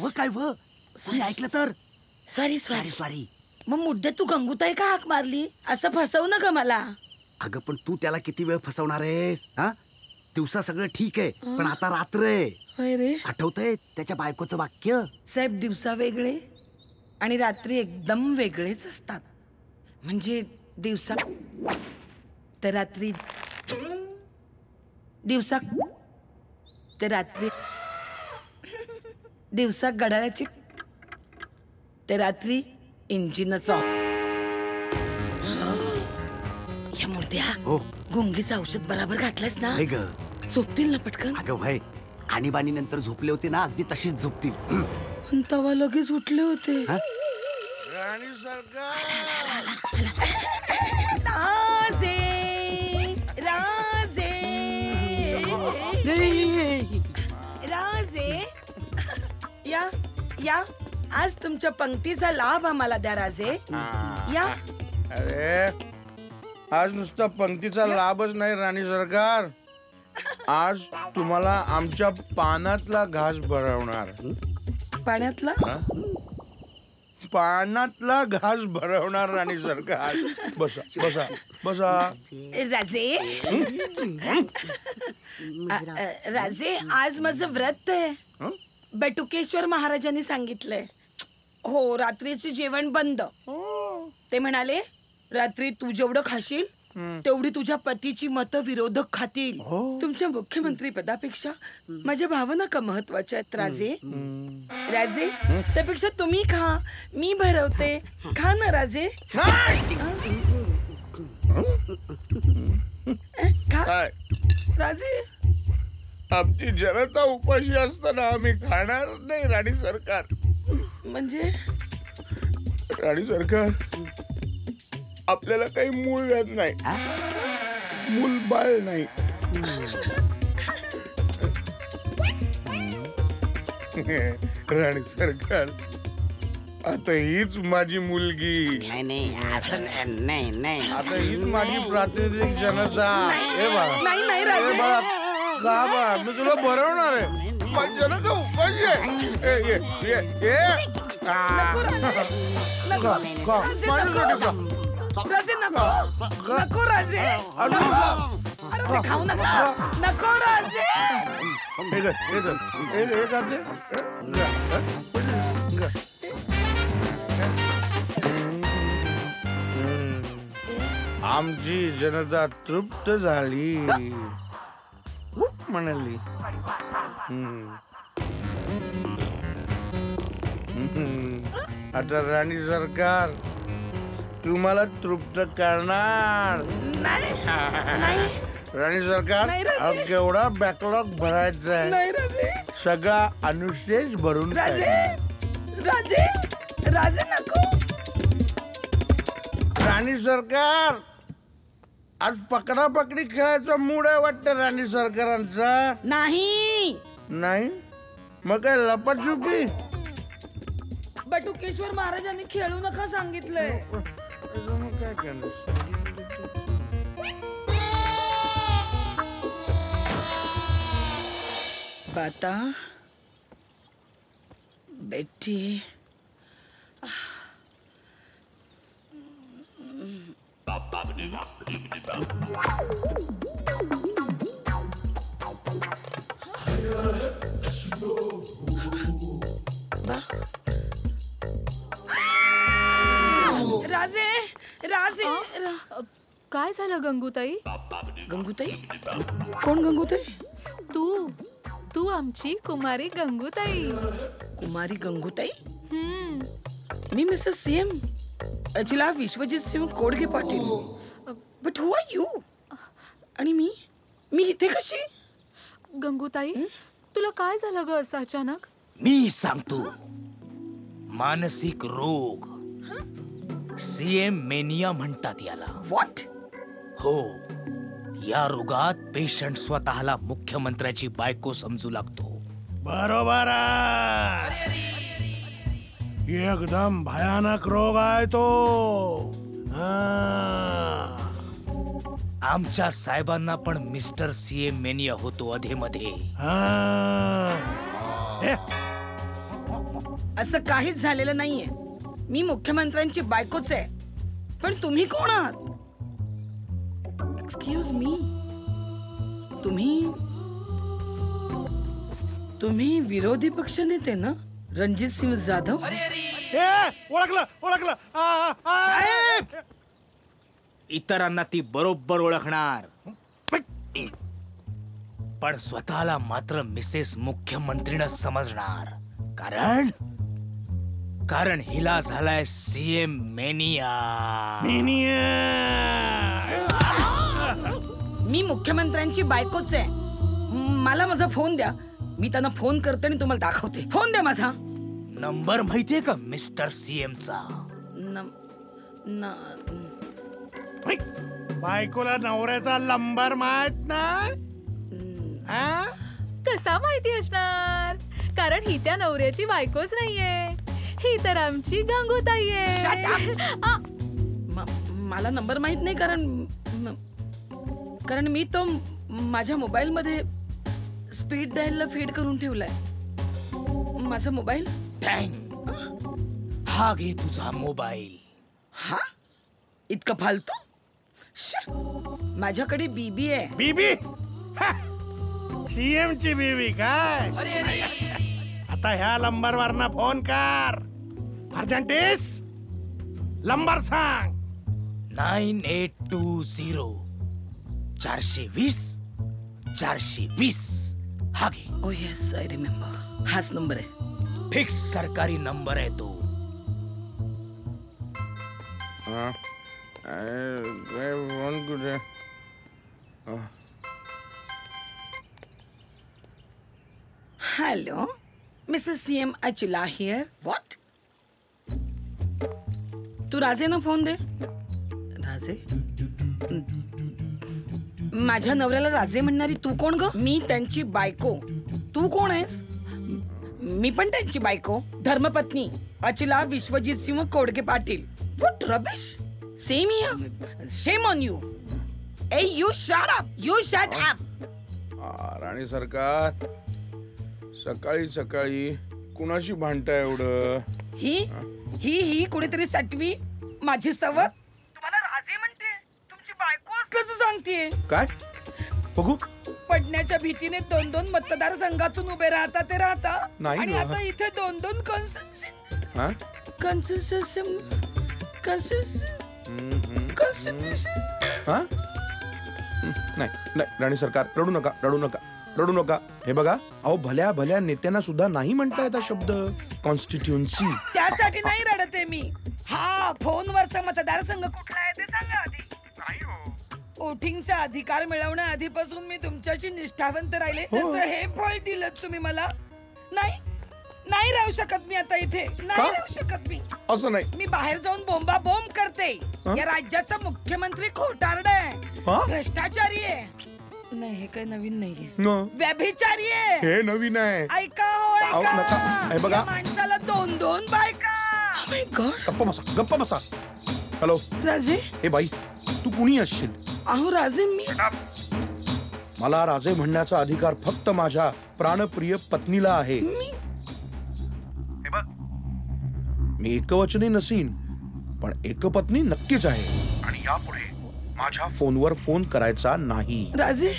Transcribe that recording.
व काय व मी ऐकलं तर सॉरी सॉरी सॉरी. मग मुद्दे तू गंगूताई का हाक मारली? असं फसवू नका मला. अगं पण तू त्याला किती वेळ फसवणार आहेस? हा, दिवसा सगळं ठीक आहे पण आता रात्र आहे. होय रे. आठवतंय त्याच्या बायकोचं वाक्य? साहेब दिवसा वेगळे आणि रात्री एकदम वेगळेच असतात. म्हणजे दिवसा तर रात्री, दिवसा तर रात्री, दिवसा घड्याळाची ते रात्री इंजिनच ऑफ. या मूर्त्या हो गुंगीचं औषध बराबर घातलंस ना? नाही ग. झोपतील ना पटकन? अगं भाई आणीबाणी नंतर झोपले होते ना अगदी तशीच झोपतील. पण तवा लगेच उठले होते. राणी सरकार राजे राजे राजे या या आज तुमच्या पंक्तीचा लाभ आम्हाला द्या राजे. या. अरे आज नुसता पंक्तीचा लाभच नाही राणी सरकार, आज तुम्हाला आमच्या पानातला घास भरवणार. पाण्यातला पानातला घास भरवणार राणी सरकार. बसा बसा बसा. राजे राजे आज माझं व्रत आहे. बटुकेश्वर महाराजांनी सांगितलंय. हो रात्रीचे जेवण बंद. ते म्हणाले रात्री तू जेवढं खाशील तेवढी तुझ्या पतीची मतं विरोधक खातील. तुमच्या मुख्यमंत्री पदापेक्षा माझ्या भावना का महत्वाच्या आहेत राजे. राजे त्यापेक्षा तुम्ही खा, मी भरवते. खा ना राजे. खा राजे. आमची जनता उपाशी असताना आम्ही खाणार नाही राणी सरकार. म्हणजे राणी सरकार आपल्याला काही मूळ व्याध नाही, मूल बाळ नाही. राणी सरकार आता हीच माझी मुलगी, आता हीच माझी प्रातिनिधिक जनता. हे बाळा का बा मी तुला भरवणार आहे. पण जनता उपाशी आहे. राजे नको नको राजे. अरे ते खाऊ नका. नको राजे. आमची जनता तृप्त झाली म्हणाली. आता राणी सरकार तुम्हाला तृप्त करणार राणी सरकार. केवढा बॅकलॉग भरायचा आहे, सगळा अनुशेष भरून राजे राजे नको. राणी सरकार आज पकडा पकडी खेळायचा मूड आहे वाटतं राणी सरकारांचा. नाही नाही मग काय लपाछुपी. बटुकेश्वर महाराजांनी खेळू नका सांगितलंय. काय करणार. बाता बेटी राजे राजे. काय झालं गंगूताई? गंगूताई? कोण गंगूताई? तू तू आमची कुमारी गंगूताई. कुमारी गंगूताई? मी Mrs CM Ajila Vishwajit Singh Kodge Patil. But who are you? आणि मी इथे कशी? गंगूताई तुला काय झालं ग असं अचानक? मी सांगतो. मानसिक रोग, सीएम मेनिया म्हणतात याला. व्हॉट? हो, या रोगात पेशंट स्वतःला मुख्यमंत्र्याची बायको समजू लागतो. बरोबर एकदम भयानक रोग आहे तो. आमच्या साहेबांना पण मिस्टर सीएम मेनिया होतो अधेमध्ये. असं काहीच झालेलं नाहीये. मी मुख्यमंत्र्यांची बायकोच आहे. पण तुम्ही कोण आहात? एक्सक्यूज मी, तुम्ही विरोधी पक्ष नेते ना, रणजित सिंह जाधव? ओळखलं. साहेब, इतरांना ती बरोबर ओळखणार, पण स्वतःला मात्र मिसेस मुख्यमंत्रीनं समजणार. कारण हिला झालाय सीएम मेनिया. मी मुख्यमंत्र्यांची बायकोच आहे. मला माझा फोन द्या. मी त्यांना फोन करते आणि तुम्हाला दाखवते. फोन द्या माझा. नंबर माहितीये का मिस्टर सीएमचा? बायकोला नवऱ्याचा नंबर माहित ना? कसा माहिती असणार? कारण ही त्या नवऱ्याची बायकोच नाहीये, ही तर आमची गंगूताई आहे. मला नंबर माहित नाही, कारण मी तो माझ्या मोबाईल मध्ये स्पीड डायलला फीड करून ठेवलाय. माझा मोबाईल. हा घे तुझा मोबाईल. हा, इतकं फालतू? माझ्याकडे बीबी आहे. बीबी? सीएम ची बीबी काय? आता ह्या नंबर वरना फोन कर. अर्जंटीस नंबर सांग. 9820 420. हा घे. Oh yes, I remember. हाच नंबर आहे. फिक्स सरकारी नंबर आहे तो. फोन कुठे? Hello, Mrs CM Achila here. What? तू राजेना फोन दे. राजे? माझ्या नवऱ्याला राजे म्हणणारी तू कोण ग? मी त्यांची बायको. तू कोण आहेस? मी पण त्यांची बायको, धर्मपत्नी Achila Vishwajit Singh Kodke Patil. What rubbish? Same here. Shame on you. ए you shut up. You shut up. राणी सरकार, सकाळी सकाळी कुणाशी भांडताय एवढं? ही कुणीतरी सटवी माझी सवत. तुम्हाला राजे म्हणते, तुमची बायको कसं सांगतेय? काय बघू? पडण्याच्या भीतीने 2-2 मतदारसंघातून उभे राहता ते राहता. नाही आणि गं. आता इथे 2-2 नाही राणी सरकार, रडू नका. हे बघा, अहो भल्या भल्या नेत्यांना सुद्धा नाही म्हणता येत शब्द कॉन्स्टिट्युएन्सी. त्यासाठी नाही रडते मी. हा फोनवरचा मतदारसंघ कुठला आहे ते सांगा आधी. वोटिंगचा अधिकार मिळवण्या आधीपासून मी तुमच्याशी निष्ठावंत राहिले. त्याचं हे फळ दिलं तुम्ही मला. नाही राहू शकत मी आता इथे. नाही राहू शकत मी. असं नाही. मी बाहेर जाऊन बोंबाबोंब करते. या राज्याचा मुख्यमंत्री खोटारडा आहे, भ्रष्टाचारी आहे. नाही, हे काही नवीन नाहीये. व्यभिचारी आहे. हे नवीन आहे. ऐका हो, ऐका. हे बघा, या माणसाला 2-2 बायका. Oh my God. गप्पा बसा. हॅलो राजे. हे बाई, तू कुणी असशील? अहो राजे, मला राजे म्हणण्याचा अधिकार फक्त माझ्या प्राणप्रिय पत्नीला आहे. मी एकवचनी नसीन, पण एकपत्नी नक्कीच आहे. आणि यापुढे माझ्या फोनवर फोन करायचा नाही. राजे.